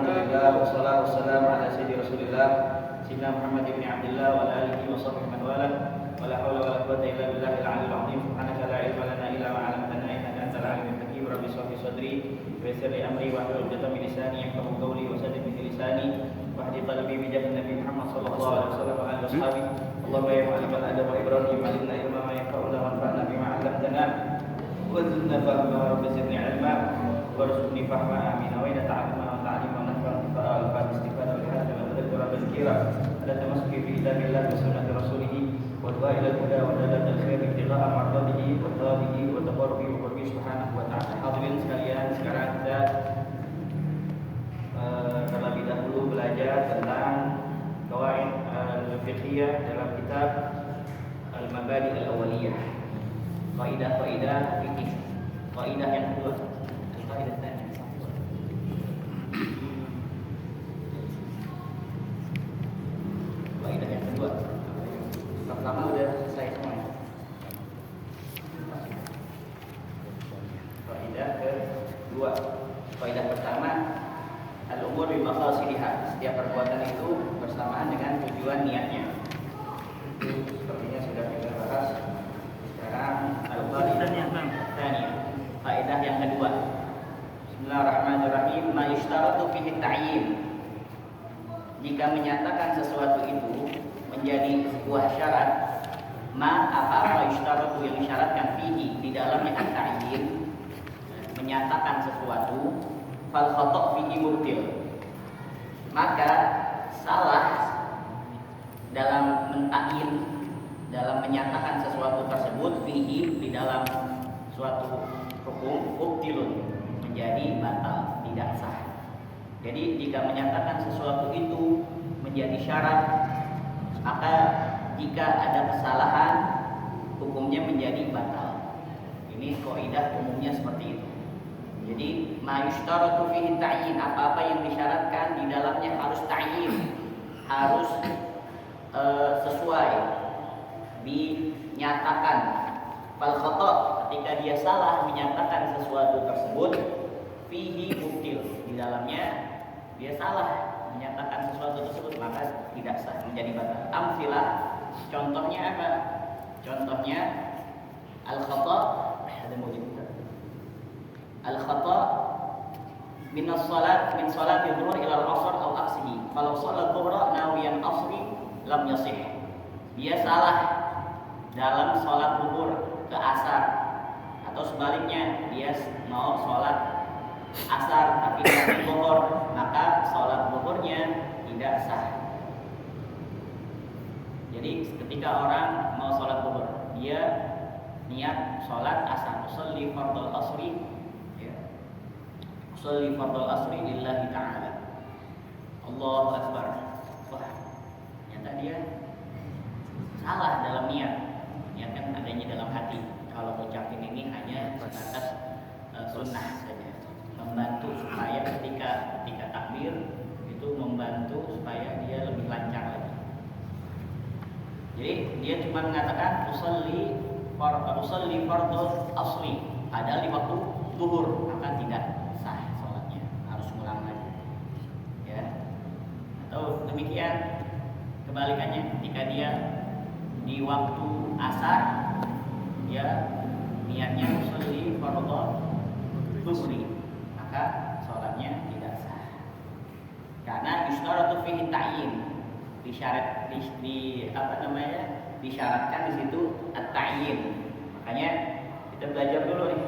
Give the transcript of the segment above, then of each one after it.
Alhamdulillah wassalatu wassalamu ala sayyidi Rasulillah Sayyidina Muhammad ibn Abdullah wa alihi wa sahbihi man wala wala haula wala quwwata illa billahil aliyyil azim. Subhanaka la ilma lana illa ma 'allamtana innaka antal alimul hakim. Rabbi shrah li sadri wa yassir li amri wahlul 'uqdatam min lisani yafqahu qawli wa saddid bihi lisani wahdi qalbi bi jahin Nabi Muhammad sallallahu alaihi wasallam wa alihi washabi. Allahumma ya mu'allimal adab wa Ibrahim 'allimna ilma ma yanfa'una wanfa'na bima 'allamtana wa zidna fahma wa zidni 'ilma warzuqni fahma amin. Wa inna ta'allama wa ta'allima الاستفادة والحث والتذكر والتذكير على التمسك بكتاب الله وسنة رسوله والدعاء إلى الهدى ودلالة الخير ابتغاء مرضاته وطاعته وتقربه وقربه سبحانه وتعالى. Hadirin sekalian, sekarang kita terlebih dahulu belajar tentang qawaid al-fiqhiyah dalam kitab Al-Mabadi Al-Awwaliyah. Kaidah-kaidah fikih. Kaidah yang kedua, kaidah tanya. Kaidah yang kedua. Pertama udah selesai semua ya. Kaidah kedua. Kaidah pertama, al-umur bi maqasidiha. Setiap perbuatan itu bersamaan dengan tujuan niatnya. Itu sepertinya sudah kita bahas. Sekarang al-qaidah yang tsaniyah. Kaidah yang kedua. Bismillahirrahmanirrahim. Ma yushtaratu fihi ta'yin. Jika menyatakan sesuatu itu menjadi sebuah syarat, apa-apa yushtaratu yang disyaratkan fihi di dalamnya at-ta'yin, menyatakan sesuatu, fal khata' fihi mubtil, maka salah dalam mentakyin, dalam menyatakan sesuatu tersebut fihi di dalam suatu hukum mubtilun, menjadi batal, tidak sah. Jadi jika menyatakan sesuatu itu menjadi syarat, maka jika ada kesalahan hukumnya menjadi batal. Ini kaidah umumnya seperti itu. Jadi ma yushtaratu fihi ta'yin, apa-apa yang disyaratkan di dalamnya harus ta'yin, harus sesuai, dinyatakan. Fal khata', ketika dia salah menyatakan sesuatu tersebut fihi mubtil, di dalamnya dia salah menyatakan sesuatu tersebut, maka tidak sah, menjadi batal. Amsilah, contohnya apa? Contohnya al-khata', ada mau dibuka. Al-khata' min as-salat min salati dhuhr ila al-'ashr aw aksihi. Kalau salat dhuhr nawiyan asri lam yasih. Dia salah dalam salat zuhur ke asar, atau sebaliknya dia mau salat asar tapi tidak zuhur, maka sholat zuhurnya tidak sah. Jadi ketika orang mau sholat zuhur, dia niat sholat asar, usolli fardhu asri, ya, usolli fardhu asri lillahi ta'ala, Allahu akbar. Wah, ternyata dia salah dalam niat. Niat kan adanya dalam hati. Kalau ucapin ini hanya sebatas sunnah saja, membantu supaya ketika takbir itu membantu supaya dia lebih lancar lagi. Jadi dia cuma mengatakan usolli fardhu asli, padahal di waktu zuhur, maka tidak sah sholatnya, harus ulang lagi. Ya. Atau demikian kebalikannya, ketika dia di waktu asar, ya niatnya usolli fardhu zuhri, maka sholatnya tidak sah. Karena yushtaratu fihi ta'yin, disyaratkan di situ at-ta'yin. Makanya kita belajar dulu nih,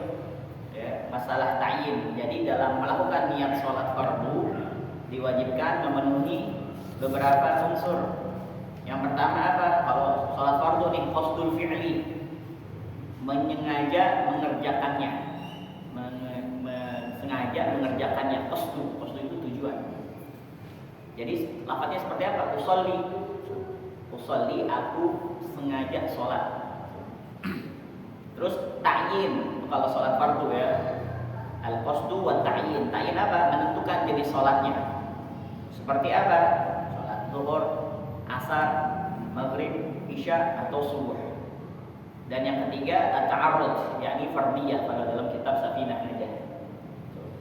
ya, masalah ta'yin. Jadi dalam melakukan niat sholat fardu diwajibkan memenuhi beberapa unsur. Yang pertama apa? Kalau sholat fardu nih, qasdul fi'li, menyengaja mengerjakannya, sengaja mengerjakannya. Qasdu itu tujuan. Jadi lafadznya seperti apa? Usolli, aku sengaja sholat. Terus ta'yin, kalau sholat fardu ya, al-qasdu wa ta'yin. Ta'yin apa? Menentukan jenis sholatnya. Seperti apa? Sholat zuhur, asar, maghrib, isya, atau subuh. Dan yang ketiga at-ta'arrud, yakni fardiyah, pada dalam kitab Safinah aja.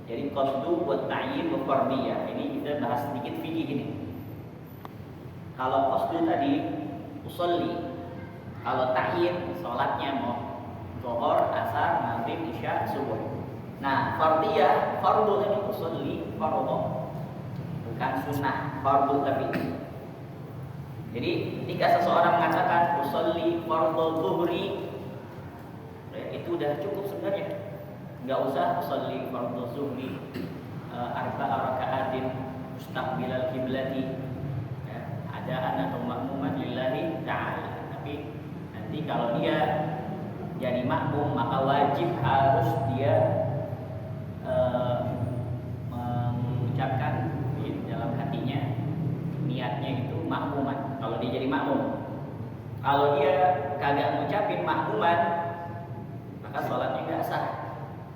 Jadi qasdu buat ta'yin wa fardiyah. Ini kita bahas sedikit fikih ini. Kalau qasdu tadi usolli, kalau ta'yin salatnya mau zuhur, asar, maghrib, isya, subuh. Nah, fardiyah, fardu tadi usolli fardhu, bukan sunnah, fardu tapi. Jadi ketika seseorang mengatakan usolli fardhu zuhri, itu udah cukup sebenarnya. Enggak usah usolli fardhu zuhri arba'a raka'atin mustaqbilal qiblati, adaan atau makmuman lillahi ta'ala. Tapi nanti kalau dia jadi makmum maka wajib harus dia mengucapkan di dalam hatinya niatnya itu makmuman. Kalau dia jadi makmum, kalau dia kagak ngucapin makmuman maka sholatnya nggak sah.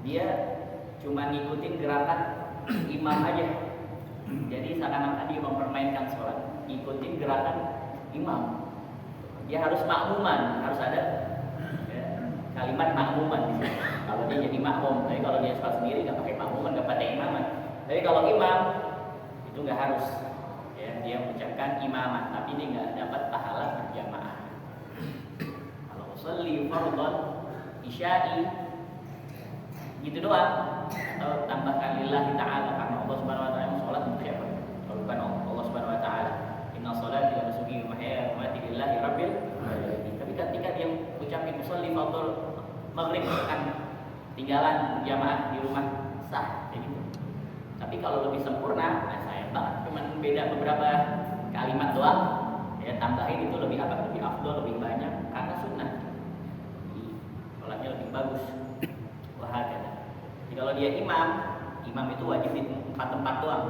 Dia cuma ngikutin gerakan imam aja. Jadi seakan-akan dia mempermainkan sholat, ngikutin gerakan imam. Dia harus makmuman, harus ada kalimat makmuman di sini. Kalau dia jadi makmum, tapi kalau dia sholat sendiri nggak pakai makmuman, nggak pakai imaman. Tapi kalau imam itu nggak harus, ya, dia mengucapkan imaman, tapi dia nggak dapat pahala berjamaah. Kalau usolli fardhon isya'i gitu doang, atau tambahkan lillahi ta'ala, karena Allah Subhanahu wa taala sholat untuk siapa? Kalau bukan Allah Subhanahu wa taala. Inna sholati wa nusuki wa mahyaya wa mamati lillahi rabbil alamin. Tapi ketika dia ucapin usolli fardhon maghrib kan tinggalan jamaah di rumah, sah kayak gitu. Tapi kalau lebih sempurna, nah sayang banget cuma beda beberapa kalimat doang, ya tambahin itu lebih apa? Lebih afdol, lebih banyak karena sunnah. Sholatnya lebih bagus. Wahakala. Jadi kalau dia imam itu wajib di 4 tempat doang.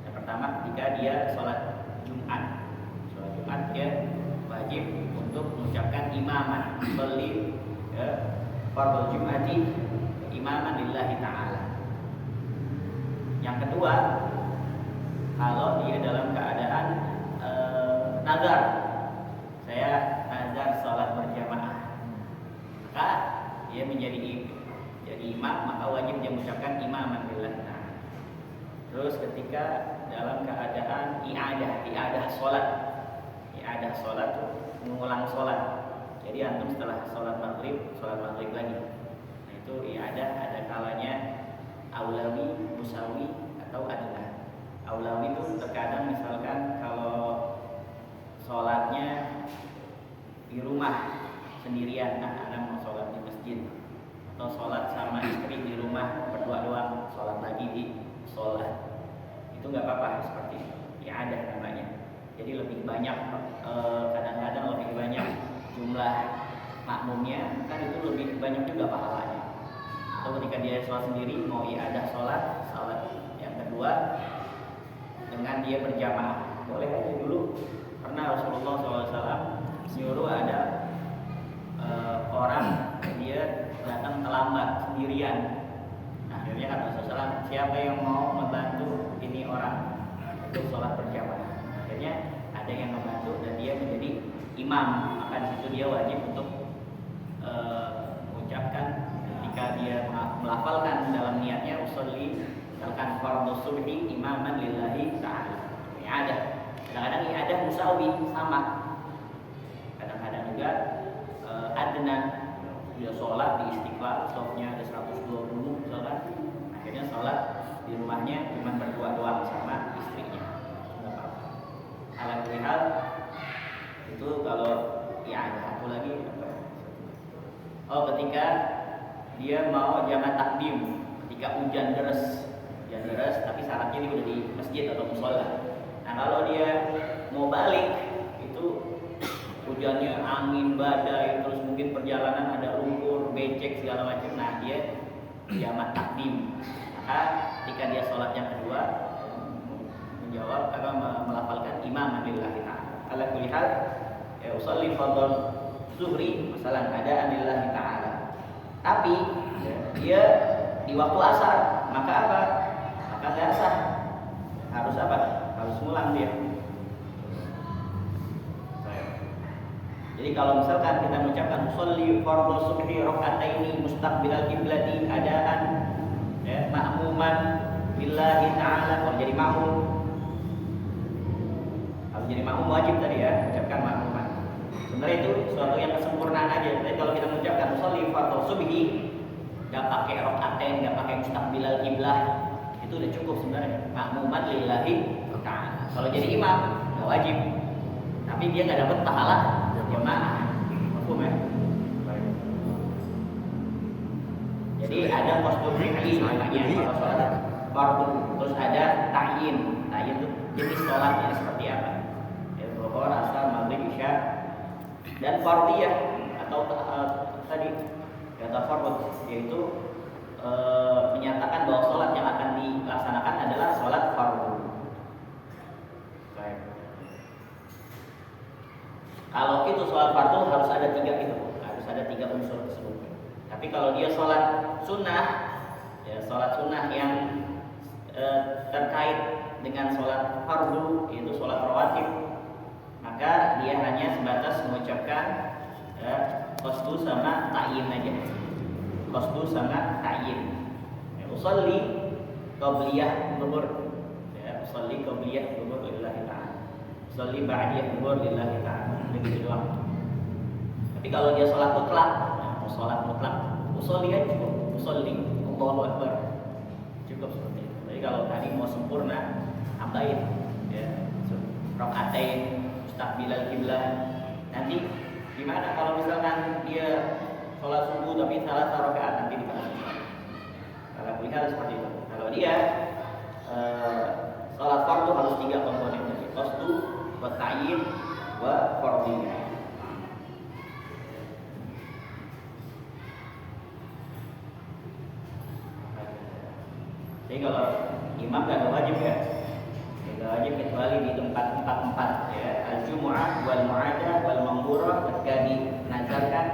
Yang pertama ketika dia sholat Jumat dia wajib untuk mengucapkan imaman, beli fardhu Jum'ati imaman lillahi ta'ala. Yang kedua, kalau dia dalam keadaan nazar, saya nazar sholat berjamaah, maka dia jadi imam, maka wajib dia mengucapkan imaman lillahi ta'ala. Terus ketika dalam keadaan i'adah sholat tuh mengulang sholat. Jadi antum setelah sholat maghrib lagi. Nah itu i'adah, ada kalanya aulawi, musawi atau adna. Aulawi itu terkadang misalkan kalau sholatnya di rumah sendirian, nah ada mau sholat di masjid, atau sholat sama istri di rumah berdua doang, sholat lagi di sholat, itu nggak apa-apa, seperti i'adah namanya. Jadi lebih banyak, kadang-kadang lebih banyak jumlah makmumnya, kan itu lebih banyak juga pahalanya. Atau ketika dia sholat sendiri mau i'adah sholat yang kedua dengan dia berjamaah, boleh aja. Dulu pernah Rasulullah SAW nyuruh ada orang dia datang terlambat sendirian. Nah, akhirnya kata Rasulullah SAW, siapa yang mau membantu ini orang untuk sholat berjamaah? Akhirnya ada yang membantu dan dia menjadi imam, maka di situ dia wajib untuk mengucapkan ketika dia melafalkan dalam niatnya usolli misalkan fardhu subhi imaman lillahi ta'ala. I'adah. Kadang-kadang i'adah musawi sama. Kadang-kadang juga adna, dia sholat di Istiqlal, shofnya ada 120 misalkan. Akhirnya sholat di rumahnya cuma berdua doang sama istrinya. Alhamdulillah itu kalau i'adah. Satu lagi apa? Oh, ketika dia mau jamak takdim ketika hujan deras tapi syaratnya dia udah di masjid atau musola. Nah kalau dia mau balik itu hujannya angin badai, terus mungkin perjalanan ada lumpur, becek segala macam, nah dia jamak takdim. Maka ketika dia sholat yang kedua menjawab atau melafalkan imam lillahi ta'ala. Ala kulli hal ya usolli fardhu zuhri masalan ada lillahi ta'ala. Tapi dia di waktu asar, maka apa? Maka nggak sah. Harus apa? Harus ngulang dia. Jadi kalau misalkan kita mengucapkan sholli fardhu subhi raka'ataini mustaqbilal qiblati adaan, ya, ma'muman lillahi ta'ala. Kalau jadi makmum wajib tadi ya, ucapkan ma'muman. Sebenarnya itu suatu yang kesempurnaan aja. Tapi kalau kita mengucapkan sholli fardhu subhi, nggak pakai rokaatain, nggak pakai mustaqbilal kiblah, itu udah cukup sebenarnya. Ma'muman lillahi ta'ala. Kalau jadi imam nggak wajib, tapi dia nggak dapat pahala jamaah. Mafhum ya? Jadi ada kostum fi'li namanya kalau sholat fardu, terus ada ta'yin. Ta'yin itu jenis sholatnya seperti apa? Ya, zuhur, asar, maghrib, isya, dan fardiyah atau tadi kata fardhu, yaitu menyatakan bahwa sholat yang akan dilaksanakan adalah sholat fardu. Baik. Kalau itu sholat fardu harus ada tiga unsur tersebut. Tapi kalau dia sholat sunnah, ya sholat sunnah yang terkait dengan sholat fardu, yaitu sholat rawatib, maka dia hanya sebatas mengucapkan qasdu sama ta'yin aja. Qasdu sama ta'yin. Ya, usolli qabliyah dhuhur. Ya, usolli qabliyah dhuhur lillahi ta'ala. Usolli ba'diyah dhuhur lillahi ta'ala. Begitu doang. Tapi kalau dia sholat mutlak, sholat mutlak, usolli aja cukup, usolli, Allahu Akbar, cukup seperti itu. Jadi kalau tadi mau sempurna, tambahin, ya, rokaatain, mustaqbilal kiblah. Nanti gimana kalau misalkan dia sholat subuh tapi salah rakaat, nanti dibahas. Kalau lihat seperti itu. Kalau dia sholat fardu harus 3 komponen, qasdu, wa ta'yin, wa fardiyah. Jadi kalau imam gak ada wajib ya, tidak wajib kecuali di tempat ya, al-jumu'ah wal mu'adah wal mamburah ketika dinazarkan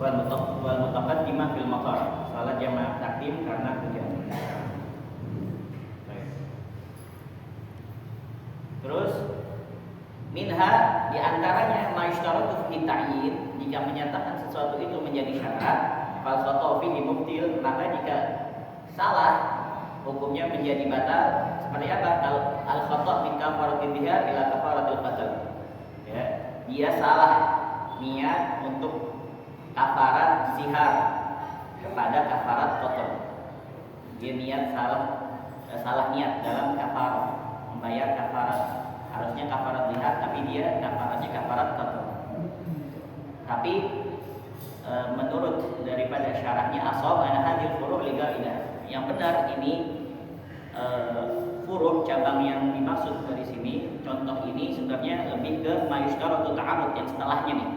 wal mutaqaddimah fil maqar, salat jamaah takdim karena hujan. Terus minha diantaranya mayustaratu fi ta'yin, jika menyatakan sesuatu itu menjadi syarat, fal khata' fihi mubtil, maka jika salah hukumnya menjadi batal. Seperti apa? Al khata' min kafaratil zihar ila kafaratil qatl. Ya, dia salah niat untuk kafarat zihar kepada kafarat qatl. Dia niat salah niat dalam kafarat, membayar kafarat. Harusnya kafarat zihar, tapi dia kafaratnya kafarat qatl. Tapi menurut daripada syarahnya ashab ana hadil furu' li ghaidah. Yang benar ini furu' cabang yang dimaksud dari sini, contoh ini sebenarnya lebih ke mayustaratu ta'arud yang setelahnya nih.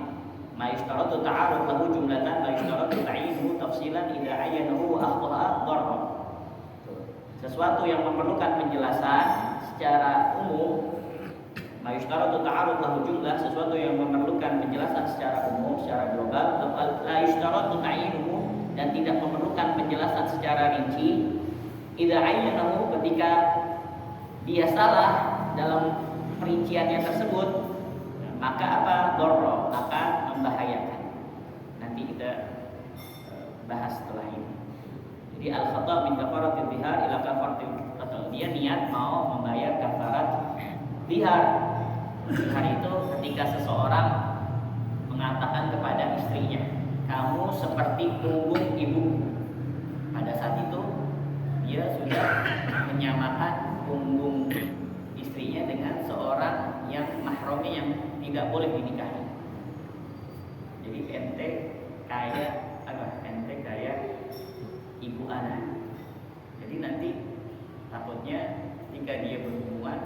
Mayustaratu ta'arud lahu jumlatan mayustaratu ta'yinuhu tafsilan idza ayyanahu wa akhta'a dharra. Sesuatu yang memerlukan penjelasan secara umum, mayustaratu ta'arud lahu jumlah, sesuatu yang memerlukan penjelasan secara umum, secara global, la yustaratu ta'yinuhu, dan tidak memerlukan penjelasan secara rinci. Idza ayyanahu, ketika dia salah dalam perinciannya tersebut, maka apa? Dharra, akan membahayakan. Nanti kita bahas setelah ini. Jadi al-khata' min kafaratil zihar ila kafaratil qatl. Dia niat mau membayar kafarat zihar. Zihar itu ketika seseorang mengatakan kepada istrinya, kamu seperti punggung ibu. Pada saat itu dia sudah menyamakan punggung istrinya dengan seorang yang mahramnya yang tidak boleh dinikahi. Jadi ente kayak ibu anak. Jadi nanti takutnya jika dia berhubungan,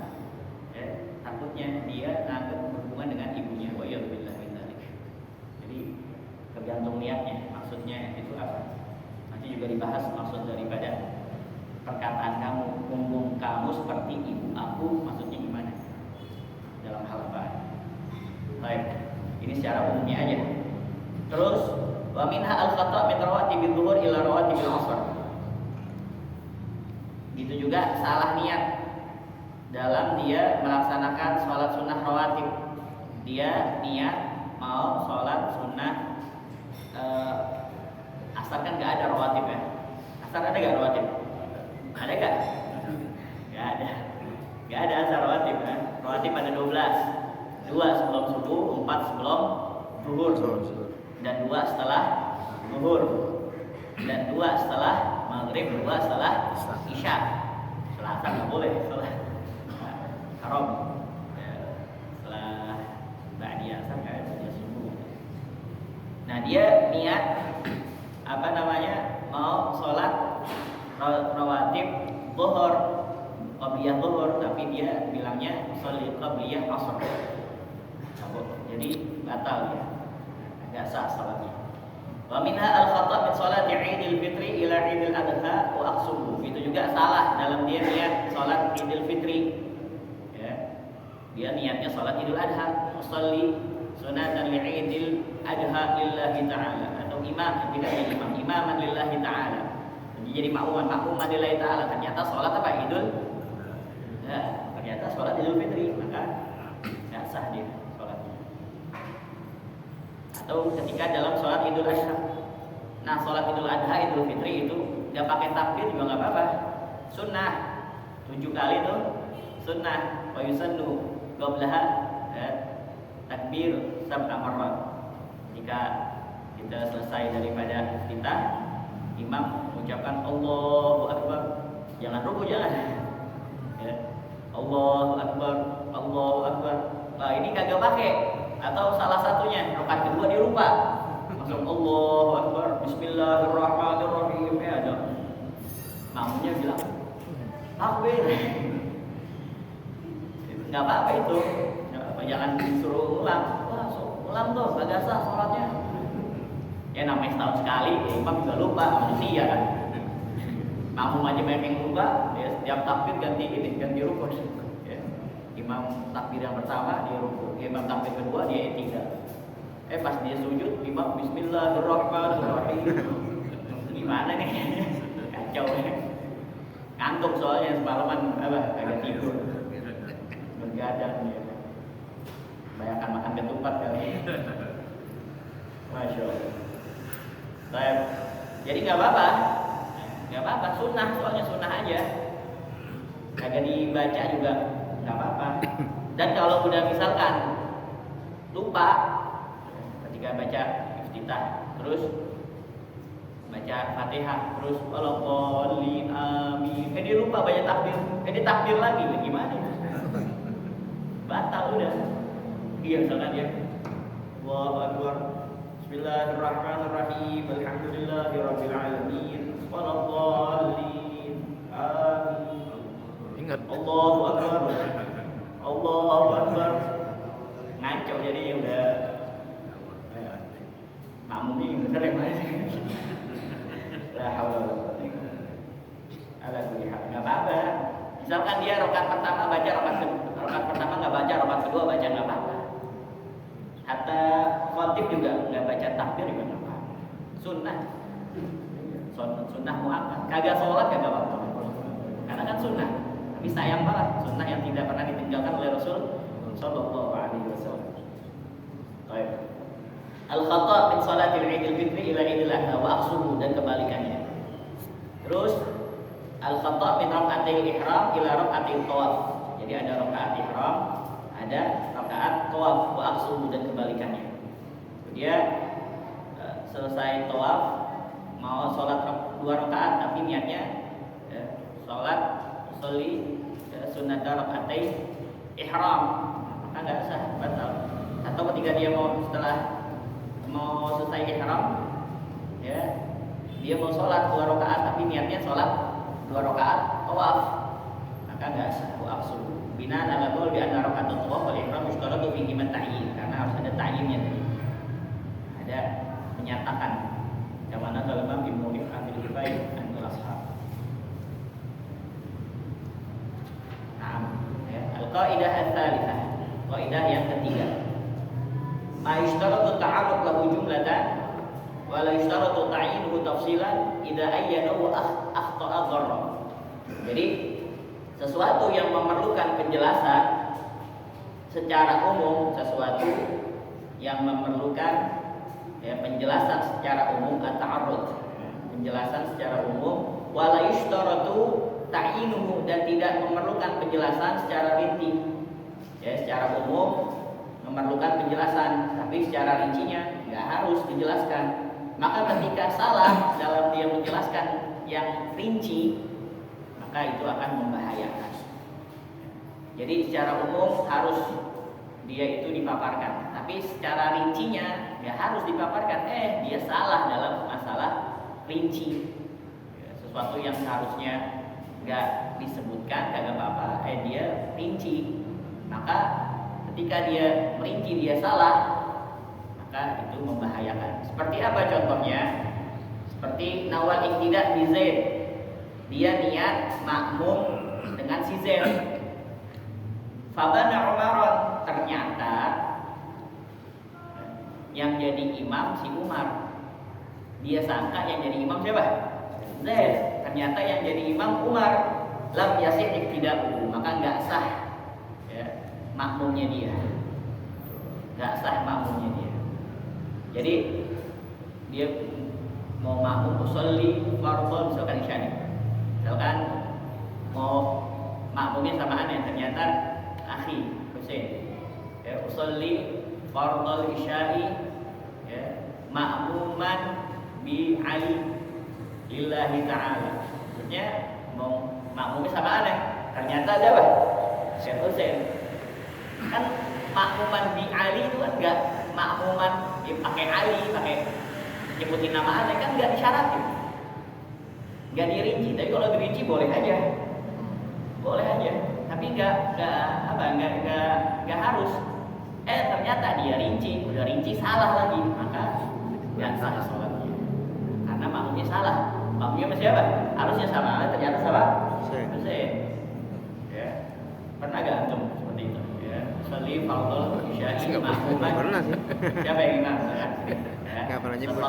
takutnya dia anggap berhubungan dengan ibunya. Wa iyadzubillah min dzalik. Jadi tergantung niatnya, maksudnya itu apa. Nanti juga dibahas maksud daripada perkataan kamu, punggung kamu seperti ibu aku, maksudnya gimana dalam hal apa. Baik, ini secara umumnya aja. Terus wa minha al-khata' min rawatibil dhuhur ila rawatibil 'ashr. Itu juga salah niat dalam dia melaksanakan sholat sunnah rawatib. Dia niat mau sholat sunnah asar, kan nggak ada rawatib ya. Asar ada nggak rawatib? Ada nggak? Nggak ada. Nggak ada asar rawatib kan? Rawatib ada 12. 2 sebelum subuh, 4 sebelum zuhur, dan 2 setelah zuhur, dan 2 setelah maghrib, 2 setelah isya. Setelah asar nggak boleh, setelah haram. Setelah ba'di asar nggak ada, dia subuh. Nah dia niat apa namanya mau sholat rawatib zuhur, qabliyah zuhur, tapi dia bilangnya sholat qabliyah asar. Jadi batal ya, nggak sah salatnya. Wa minha al-khata' min salati 'Idul Fitri ila 'Idul Adha wa aqsuhu. Itu juga salah dalam dia niat salat Idul Fitri. Ya. Dia niatnya salat Idul Adha, usolli sunatan li 'Idul Adha lillahi ta'ala, atau imam, tidak jadi imam, imaman lillahi ta'ala. Jadi makmuman lillahi ta'ala. Ternyata salat apa? Idul. Ya, ternyata salat Idul Fitri, maka nggak sah dia. Atau ketika dalam sholat Idul Adha. Nah sholat Idul Adha, Idul Fitri itu nggak pakai takbir juga nggak apa-apa, sunnah. 7 kali itu sunnah. Wa yusannu qablaha takbir sab'a marrat. Jika kita selesai daripada iftitah, imam mengucapkan Allahu Akbar, jangan ruku, jangan ya. Allahu Akbar, Allahu Akbar. Nah ini kagak pakai. Atau salah satunya rakaat kedua dia lupa, langsung Allahu Akbar, Bismillahirrahmanirrahim, ada makmumnya bilang takbir. Nggak apa-apa itu, jangan disuruh ulang. Wah, ulang tuh, nggak sah sholatnya. Ya namanya setahun sekali, ya, imam juga lupa, manusia kan. Makmum aja banyak yang lupa, ya setiap takbir ganti rukun. Imam takbir yang pertama dia ruku, imam takbir kedua dia i'tidal. Pas dia sujud, imam Bismillahirrahmanirrahim. Gimana nih? Kacau ya. Ngantuk soalnya semalaman agak tidur. Bergadang ya. Bayangkan makan ketupat kali. Masya Allah. Baik. Jadi nggak apa-apa, sunnah, soalnya sunnah aja. Kagak dibaca juga nggak apa-apa. Dan kalau udah misalkan lupa ketika baca iftitah, terus baca Fatihah, terus walaqoli amin, dia lupa baca takbir, dia takbir lagi, gimana? Batal udah. Iya misalkan dia Allahu Akbar, Bismillahirrahmanirrahim, Alhamdulillahirabbil alamin, walaqolin amin. Ingat Allahu Akbar, Allahu Akbar, ngaco jadi udah makmumnya bener yang mana sih? La haula wala quwwata nggak apa-apa. Misalkan dia rakaat pertama baca, rakaat pertama nggak baca, rakaat kedua baca, nggak apa-apa. Hatta khatib juga nggak baca takbir juga nggak apa-apa. Sunnah muakkad. Kagak sholat kagak apa-apa. Karena kan sunnah. Tapi sayang banget sunnah yang tidak pernah ditinggalkan oleh Rasul Sallallahu Alaihi Wasallam. Baik. Al-khata' min salatil Idul Fitri ila Idul Adha wa aqsuhu, dan kebalikannya. Terus al-khata' min raka'atil ihram ila raka'atil tawaf. Jadi ada rakaat ihram, ada rakaat tawaf, wa aqsuhu, dan kebalikannya. Dia selesai tawaf mau sholat 2 rakaat, tapi niatnya sholat sholli sunnata raka'atai ihram, maka nggak sah, batal. Atau ketika dia mau selesai ihram, ya dia mau sholat 2 rakaat tapi niatnya sholat 2 rakaat tawaf, maka nggak sah. Afsul bina ala qaul bi anna rakaat tawaf wal ihram mushtaratu fihi man ta'yin, karena harus ada ta'yinnya tadi, ada menyatakan kama nazal Imam Ibnu Amir Baik anil ashab. Al-qaidah ats-tsalitsah, qaidah yang ketiga. Ma yushtaratu ta'arruf lahu jumlatan wa la yushtaratu ta'yinuhu tafsilan idza ayyanahu akhta'a dharra. Jadi sesuatu yang memerlukan penjelasan secara umum, sesuatu yang memerlukan penjelasan secara umum, at-ta'arruf, penjelasan secara umum wala yushtaratu ta'inuhu, dan tidak memerlukan penjelasan secara rinci. Ya, secara umum memerlukan penjelasan, tapi secara rincinya nggak harus dijelaskan. Maka ketika salah dalam dia menjelaskan yang rinci, maka itu akan membahayakan. Jadi secara umum harus dia itu dipaparkan, tapi secara rincinya nggak harus dipaparkan. Dia salah dalam masalah rinci, sesuatu yang seharusnya nggak disebutkan kagak apa-apa, dia rinci. Maka ketika dia merinci dia salah, maka itu membahayakan. Seperti apa contohnya? Seperti nawal iktidak di Zaid, dia niat makmum dengan si Zaid. Fabana Umaron, ternyata yang jadi imam si Umar. Dia sangka yang jadi imam siapa? Zaid. Ternyata yang jadi imam Umar. Lam yasih iktidahu, maka nggak sah ya, makmumnya dia. Nggak sah makmumnya dia. Jadi dia mau makmum usolli fardhu misalkan isya nih. Misalkan mau makmumnya sama aneh, ternyata akhi Husain ya, usolli fardhu isya'i ya, makmuman bi Ali lillahi ta'ala. Maksudnya mau makmumnya sama aneh, ternyata ada apa? Syekh Husain. Kan makmuman bi Ali itu kan enggak makmuman ya, pakai Ali, pakai nyebutin nama aneh, kan enggak disyaratin. Enggak dirinci, tapi kalau dirinci boleh aja. Boleh aja, tapi enggak harus. Ternyata dia rinci, udah rinci salah lagi, maka enggak sah sholatnya. Karena makmumnya salah. Makmumnya sama siapa? Harusnya sama Allah, ternyata sama Husain. Ya. Pernah gak antum seperti itu? Ya. Sholli fardhu isya'i makmuman. Pernah sih. Siapa yang imam? Ya. Enggak pernah nyebut.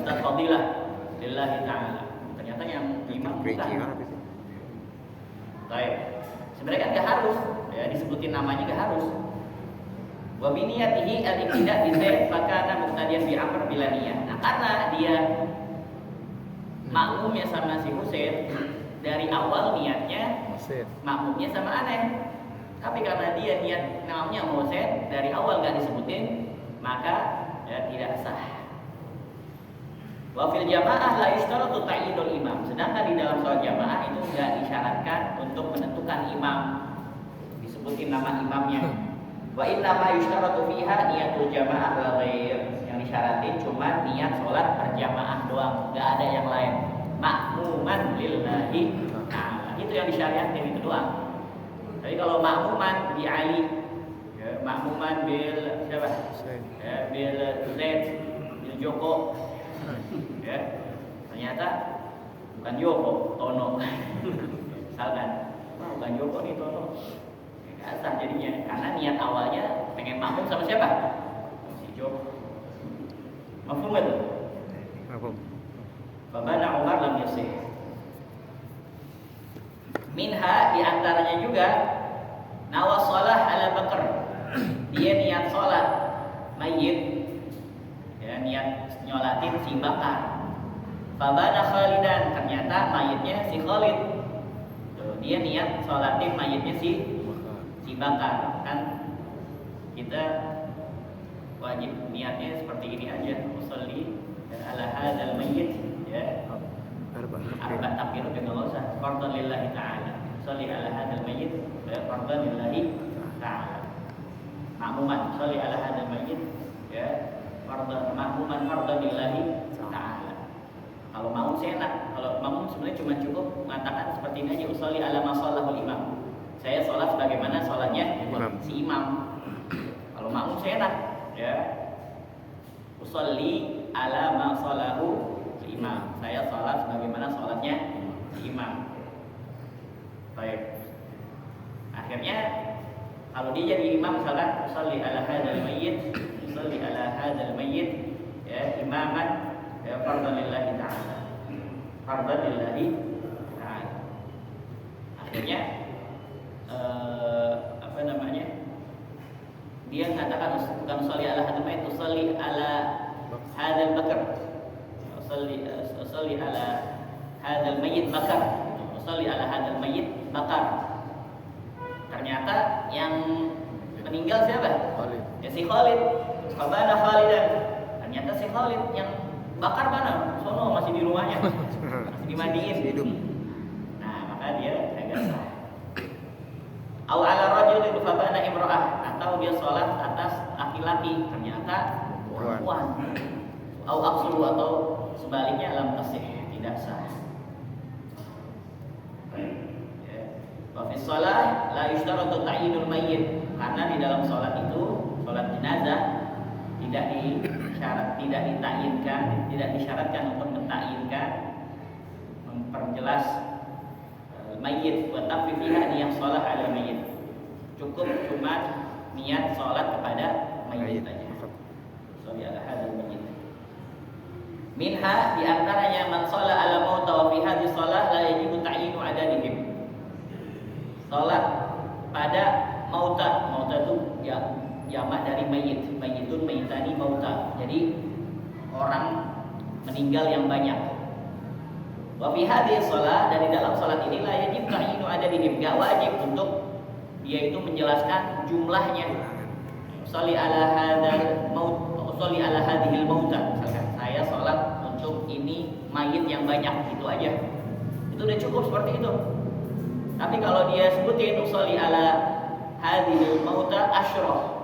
Ustaz Fadilah lillahi ta'ala. Ternyata yang imam bukan. Baik. Sebenarnya kan gak harus, ya disebutin namanya gak harus. Wa bi niyatihi al-ibtida' bi Zaid fakana muqtadiyan bi Amr bila niyah. Nah, karena dia makmumnya sama si Husain, dari awal niatnya makmumnya sama aneh. Tapi karena dia niat namanya Husain, dari awal gak disebutin, maka ya tidak sah. Wa fil jamaah la yushtaratu ta'yinul imam. Sedangkan di dalam sholat jamaah itu enggak disyaratkan untuk menentukan imam, disebutin nama imamnya. Wa inna ma yushtaratu fiha niyatul jamaah wa ghair. Yang disyaratin cuma niat sholat berjamaah doang, enggak ada yang lain. Makmuman lillahi ta'ala. Itu yang disyariatin, itu doang. Tapi kalau makmuman di Ali, ya, makmuman bil siapa? Ya, bil Zaid, bil Joko. Ya, ternyata bukan Joko, Tono. Misalkan, bukan Joko nih Tono. Gak sah jadinya, karena niat awalnya pengen makmum sama siapa? Si Joko. Mafhum itu? Mafhum. Fabana Umar lam yasih. Minha diantaranya juga nawasalah ala Bakar. Dia niat sholat mayit, ya, niat nyolatin si Bakar. Fabana Khalidan, ternyata mayitnya si Khalid. Tuh, dia niat sholatin mayitnya si Bakar. Kan kita wajib niatnya seperti ini aja. Usolli ala hadzal mayyit, ya. Arba takbir juga enggak usah. Fardhan lillahi ta'ala. Usolli ala hadzal mayyit, ya, fardhan lillahi ta'ala. Makmuman, usolli ala hadzal mayyit, ya. Makmuman fardhan lillahi ta'ala. Kalau makmum saya enak. Kalau makmum sebenarnya cuma cukup mengatakan seperti ini aja, usolli ala ma shallahul imam. Saya sholat sebagaimana sholatnya si imam. Kalau makmum saya enak, ya. Usolli ala ma shallahu imam. Saya sholat sebagaimana sholatnya si imam. Baik. Akhirnya kalau dia jadi imam misalkan usolli ala hadzal mayyit, usolli ala hadzal mayyit, ya, imaman, ya, fardhan lillahi ta'ala. Fardhan lillahi ta'ala. Akhirnya apa namanya? Dia mengatakan bukan usolli ala hadzal mayyit, usolli ala hadzal bakar. Usolli ala hadzal mayyit bakar. Usolli ala hadzal mayyit bakar. Ternyata yang meninggal siapa? Khalid. Ya si Khalid. Fabana Khalidan. Ternyata si Khalid yang bakar mana? Sono masih di rumahnya. Masih dimandiin. Hidup. Nah, maka dia agak sah. Aw ala rajulin fabana imra'ah, atau dia sholat atas laki-laki, ternyata perempuan. Aw aqsulu, atau sebaliknya lam tasih, tidak sah. Wa fi shalah la yushtaratu ta'yinul mayyit, karena di dalam sholat itu, sholat jenazah tidak ditayinkan, tidak disyaratkan untuk mentakyinkan, memperjelas mayyit wa taffifiha niyah shalah ala mayyit. Cukup cuma niat sholat kepada mayyit saja. Sholli ala hadzal mayyit. Minha, di antaranya man shalla ala mauta wa fi hadhihi shalah la yajibu ta'yinu adadihim. Salat pada mauta. Mauta itu ya jamak dari mayyit. Mayyitun mayyitani mauta. Jadi orang meninggal yang banyak. Wa fi hadhihi shalah, dan di dalam salat ini la yajib ta'yinu adadihim, enggak wajib untuk dia itu menjelaskan jumlahnya. Sholli ala hadzal maut, sholli ala hadhil mauta. Misalkan saya salat untuk ini mayit yang banyak, itu aja. Itu udah cukup seperti itu. Tapi kalau dia sebutin sholli ala hadhil mauta asyrah,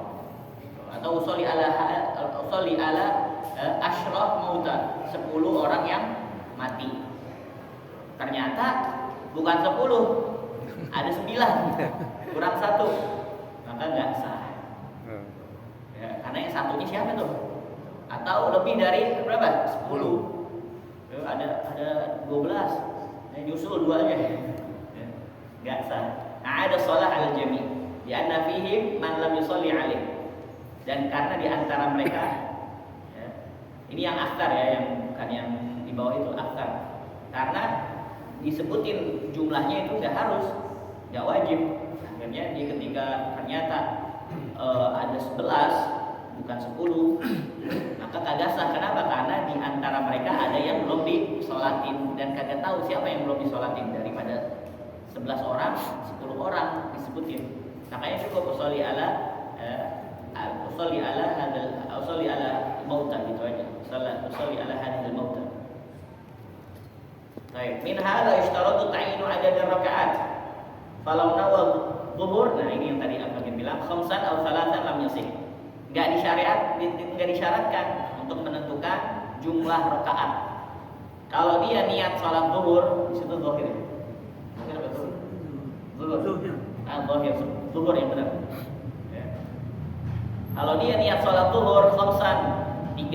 atau sholli ala asyrah mauta, 10 orang yang mati. Ternyata bukan 10, ada 9, kurang 1, maka nggak sah. Ya, karena yang satunya siapa tuh? Atau lebih dari berapa? 10. Ya, ada 12. Nah, nyusul 2 aja. Ya, nggak sah. Nah, ada sholat al jami', di anna fihim man lam yusolli alaih. Dan karena di antara mereka, ya, ini yang aktar ya, yang bukan yang di bawah itu aktar. Karena disebutin jumlahnya itu nggak harus, nggak wajib. Akhirnya dia ketika ternyata ada 11 bukan 10, maka kagak sah. Kenapa? Karena di antara mereka ada yang belum disolatin, dan kagak tahu siapa yang belum disolatin. Daripada 11 orang, 10 orang disebutin. Makanya cukup usolli ala mauta, gitu aja. Usolli ala hadhil mauta. Baik, min hadza ishtaratu ta'yinu adad ar-raka'at. Falau nawal zuhur, nah ini yang tadi Abang bilang, khamsan aw salatan lam yasih. Enggak disyaratkan untuk menentukan jumlah rakaat. Kalau dia niat salat zuhur, di situ zahir. Mungkin apa tuh? Zuhur. Zahir, zuhur yang benar. Ya. Kalau dia niat salat zuhur khamsan 5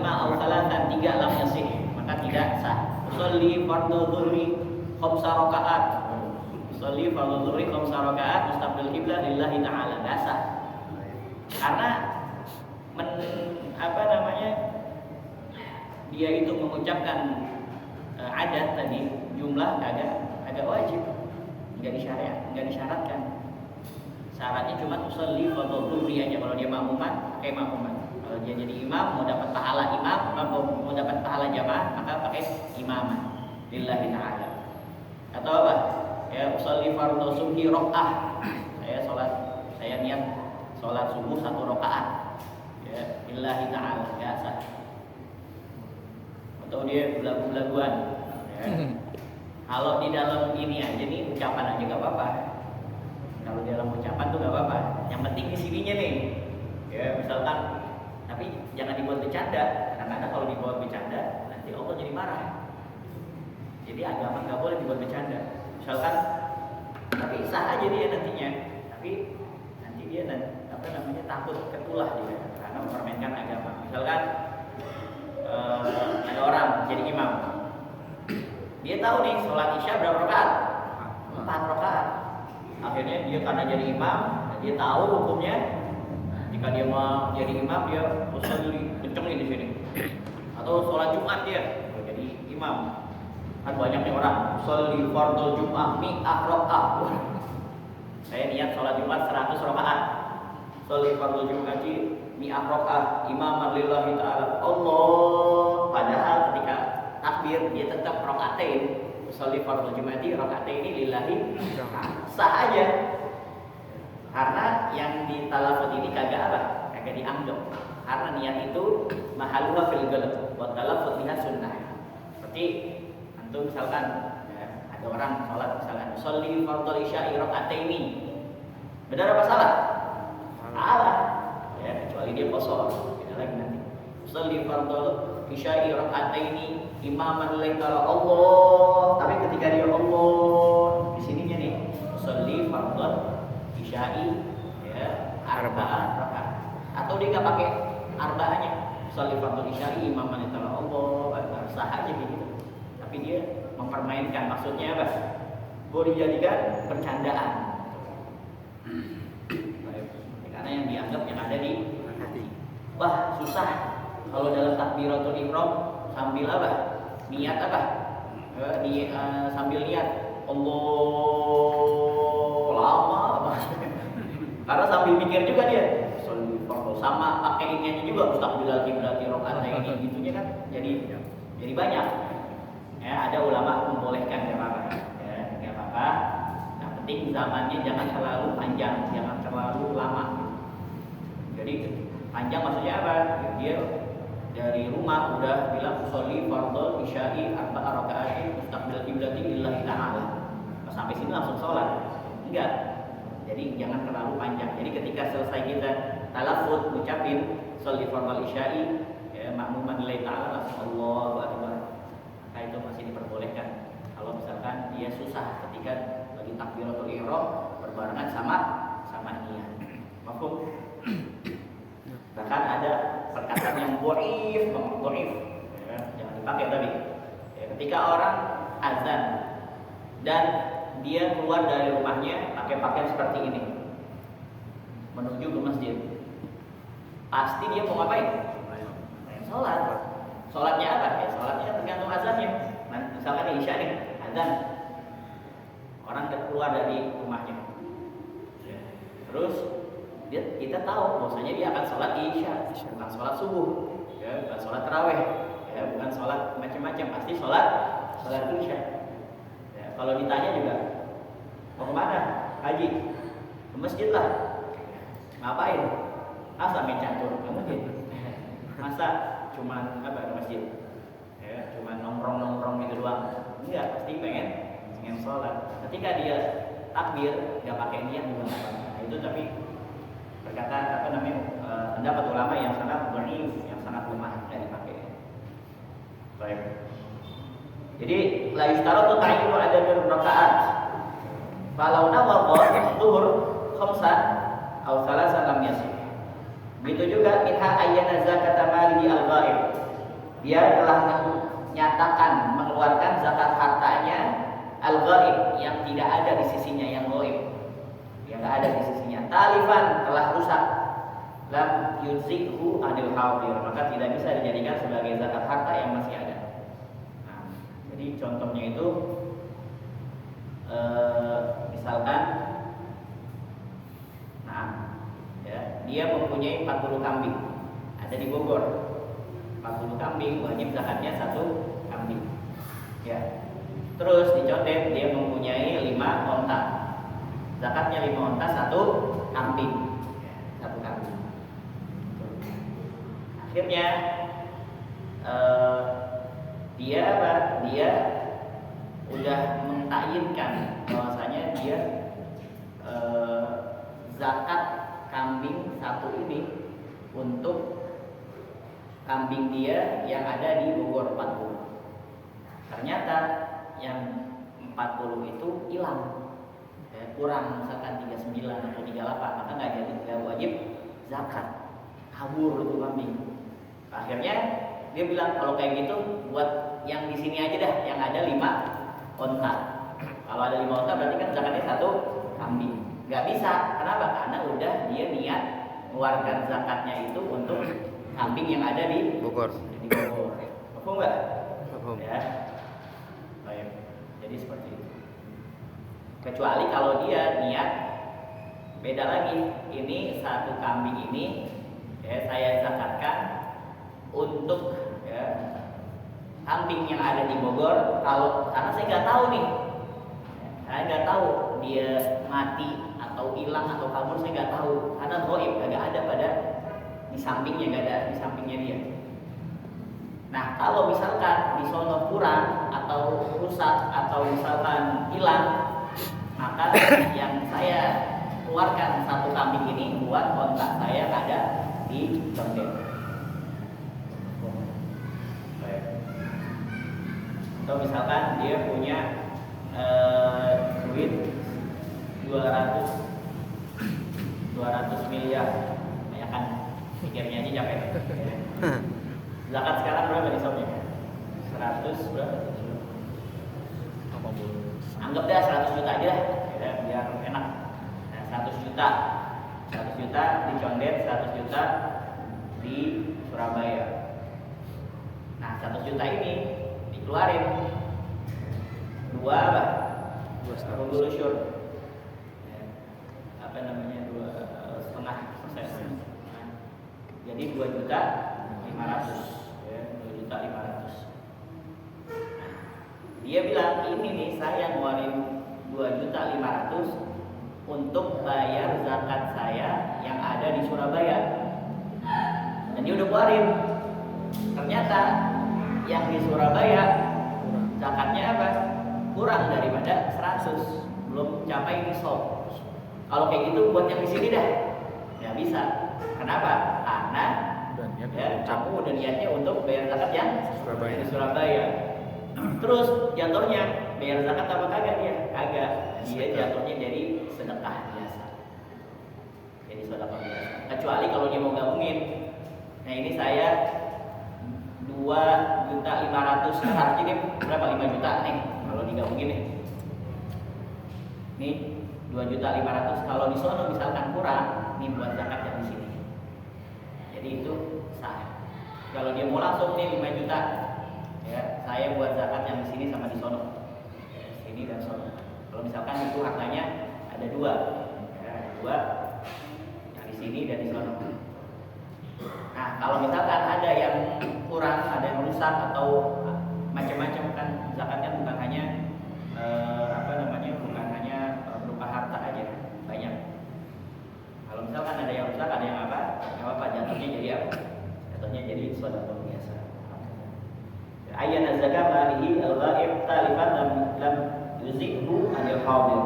aw salatan 3 lam yasih, maka tidak sah. Usolli fardhu dhuhri khamsa rakaat. Usolli fardhu dhuhri khamsa rakaat mustaqbil qiblah lillahi ta'ala. Enggak sah. Karena dia itu mengucapkan adat tadi, jumlah agak wajib. Enggak disyaratkan. Syaratnya cuma usolli fardhu dhuhri aja. Kalau dia makmuman, pakai makmuman. Kalau dia jadi imam, mau dapat pahala imam, mau dapat pahala jamaah, maka pakai imamah lillahi ta'ala. Atau apa? Ya, usolli fardhu subhi rakaah. Saya niat sholat subuh 1 rakaat. Ya, lillahi ta'ala, biasa. Atau dia belagu-belaguan. Ya. Kalau di dalam ini aja nih, ucapan aja nggak apa-apa. Kalau di dalam ucapan tuh nggak apa-apa. Yang penting di sininya nih. Ya, misalkan, tapi jangan dibuat bercanda. Karena kalau dibuat bercanda, nanti Allah jadi marah. Jadi agama nggak boleh dibuat bercanda. Misalkan, tapi sah aja dia nantinya. Tapi nanti dia takut ketulah dia karena mempermainkan agama. Misalkan ada orang jadi imam, dia tahu nih sholat isya berapa rakaat? 4 rakaat. Akhirnya dia karena jadi imam, dia tahu hukumnya. Jika dia mau jadi imam, dia usolli kencengin di sini. Atau sholat Jumat dia jadi imam. Kan banyaknya orang usolli fardhu Jumat mi'ah rakaat. Saya niat sholat Jumat 100 rakaat. Sholli fardhu Jum'ati mi'ah rakaat imaman lillahi ta'ala. Allah, padahal ketika takbir dia tetap rakaatain. Sholli fardhu jumati rakataini lillahi sah aja. Karena yang di talafut ini kagak dianggap. Karena niat itu mahaluha fil qalb wa talafut biha sunnah. Seperti antum misalkan ya, ada orang sholat misalkan sholli fardhu isya'i rakataini. Benar apa salah? Salah. Ya, kecuali dia kosor. Beda lagi nanti. Sholli fardhu isya'i rakataini imaman lillahi Allah. Tapi ketika dia Allah di sininya nih sholli fardhu isya'i ya arba'at rakaat. Atau dia enggak pakai arba'anya. Sholli fardhu isya'i imaman lillahi Allah. Sah aja gitu. Tapi dia mempermainkan, maksudnya apa? Boleh dijadikan bercandaan. Karena yang dianggap yang ada di hati. Wah, susah kalau dalam takbiratul ihram sambil apa? Niat apa? Sambil niat Allah lama apa? Karena sambil mikir juga dia. Sama pakai ininya juga mustaqbilal qiblat rakaat ini gitunya kan. Jadi banyak. Ya, ada ulama membolehkan enggak apa-apa. Ya, enggak apa-apa. Yang penting zamannya jangan terlalu panjang, jangan terlalu lama. Jadi panjang maksudnya apa? Dia dari rumah udah bilang sholli fardhu isya'i arba'a raka'atin mustaqbil qiblati lillahi ta'ala. Sampai sini langsung sholat. Enggak. Jadi jangan terlalu panjang. Jadi ketika selesai kita talafut ucapin sholli fardhu isya'i ya makmuman lillahi ta'ala langsung Allahu akbar. Maka itu masih diperbolehkan. Kalau misalkan dia susah ketika lagi takbiratul ihram berbarengan sama niat. Mafhum? Bahkan ada perkataan yang dhaif, ya, jangan dipakai tapi ya, ketika orang azan dan dia keluar dari rumahnya pakai pakaian seperti ini menuju ke masjid, pasti dia mau ngapain? Sholat. Sholatnya apa? Ya sholatnya tergantung azannya. Nah, misalkan di isya nih azan, orang keluar dari rumahnya, terus kita tahu bahwasanya dia akan sholat isya, bukan sholat subuh, ya, bukan sholat taraweh, ya, bukan sholat macam-macam, pasti sholat isya. Ya, kalau ditanya juga mau kemana? Haji, ke masjid lah. Ngapain? Masa main catur ke masjid? Masa cuman apa ke masjid? Ya, cuman nongkrong gitu doang? Enggak, pasti pengen sholat. Ketika dia takbir, nggak pakai niat juga apa. Nah, itu tapi berkata pendapat ulama yang sangat dhaif, yang sangat lemah dari dipakai. Baik. Jadi la yustaratu ta'yinu adadul rakaat. Falau nawwadha dhuhur khamsan aw salasan lam yasih. Begitu juga minha ayyana zakata mali al-ghaib. Dia telah menyatakan mengeluarkan zakat hartanya al-ghaib yang tidak ada di sisinya, yang ghaib. Yang tidak ada di sisinya. Talifan telah rusak. Lam yuzikhu anil hadir, maka tidak bisa dijadikan sebagai zakat harta yang masih ada. Nah, jadi contohnya itu misalkan ya, dia mempunyai 40 kambing ada di Bogor. 40 kambing wajib zakatnya 1 kambing. Ya. Terus dicondet dia mempunyai 5 onta. Zakatnya 5 onta 1 kambing. Ya, 1 kambing. Akhirnya dia apa? Dia udah mentakyinkan bahwasanya dia zakat kambing 1 ini untuk kambing dia yang ada di Bogor 40. Ternyata yang 40 itu hilang. Ya, kurang misalkan 39 atau 38, maka nggak wajib zakat. Kabur itu kambing. Akhirnya dia bilang kalau kayak gitu buat yang di sini aja dah, yang ada 5 onta. Kalau ada 5 onta berarti kan zakatnya 1 kambing. Gak bisa, kenapa? Karena udah dia niat mengeluarkan zakatnya itu untuk kambing yang ada di Bogor. Paham nggak? Paham. Ya. Baik. Jadi seperti itu. Kecuali kalau dia niat beda lagi. Ini 1 kambing ini ya saya zakatkan untuk ya kambing yang ada di Bogor, kalau karena saya nggak tahu nih, saya nggak tahu dia mati atau hilang atau kabur, saya nggak tahu karena goib, nggak ada pada di sampingnya, nggak ada di sampingnya dia. Nah kalau misalkan di sono kurang atau rusak atau misalkan hilang, maka yang saya keluarkan satu kambing ini buat kontak saya ada di condet. Atau misalkan dia punya duit 200 miliar, banyak kan pikirnya aja capek. Zakat sekarang berapa nih sobnya? 100 berapa? Anggap deh 100 juta aja lah, biar enak. Nah, 100 juta di Condet, 100 juta di Surabaya. Nah 100 juta ini dikeluarin dua apa? Dua syur. Apa namanya 2,5%. Jadi 2.500.000. Ya, 2.500.000. Dia bilang ini nih saya ngeluarin 2.500.000 untuk bayar zakat saya yang ada di Surabaya. Dan dia udah keluarin. Ternyata yang di Surabaya zakatnya apa? Kurang daripada 100, belum capai nisab. Kalau kayak gitu buat yang di sini dah nggak bisa. Kenapa? Karena kamu udah niatnya untuk bayar zakat yang di Surabaya. Terus jatuhnya bayar zakat apa kagak dia? Kagak. Dia jatuhnya jadi sedekah biasa. Jadi sedekah biasa. Kecuali kalau dia mau gabungin. Nah ini saya 2.500.000, harusnya dia berapa? 5 juta nih kalau digabungin nih. Nih 2.500.000, kalau di sono misalkan kurang, nih buat zakat yang di sini. Jadi itu sah. Kalau dia mau langsung nih 5 juta, ya saya buat zakat yang di sini sama di sono, sini dan sono. Kalau misalkan itu hartanya ada dua, ya, ada dua, yang di sini dan di sono. Nah kalau misalkan ada yang kurang, ada yang rusak atau macam-macam, kan zakatnya bukan hanya bukan hanya berupa harta aja, banyak. Kalau misalkan ada yang rusak, ada yang apa jatuhnya jadi apa? Jatuhnya jadi sedekah biasa. Ayat az-zakat alihi al-ghaib talifan lam yuzikhu anil hadir.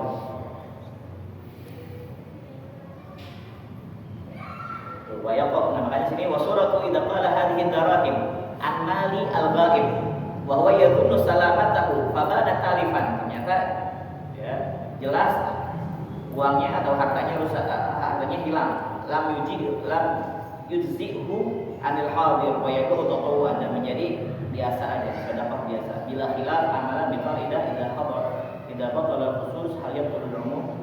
Wa yaqul, nah makanya sini wasuratu idza qala hadhihi darahim an mali al-ghaib wa huwa yadhunnu salamatahu fa bada talifan. Ternyata ya jelas uangnya atau hartanya rusak, hartanya hilang. Lam yujzihu anil hadir wa yaqulu taqawwan, dan menjadi biasa aja, sedekah biasa. Bila khilaf amalan bi qaidah idza hadar idza batala khusus hal yaqulu umum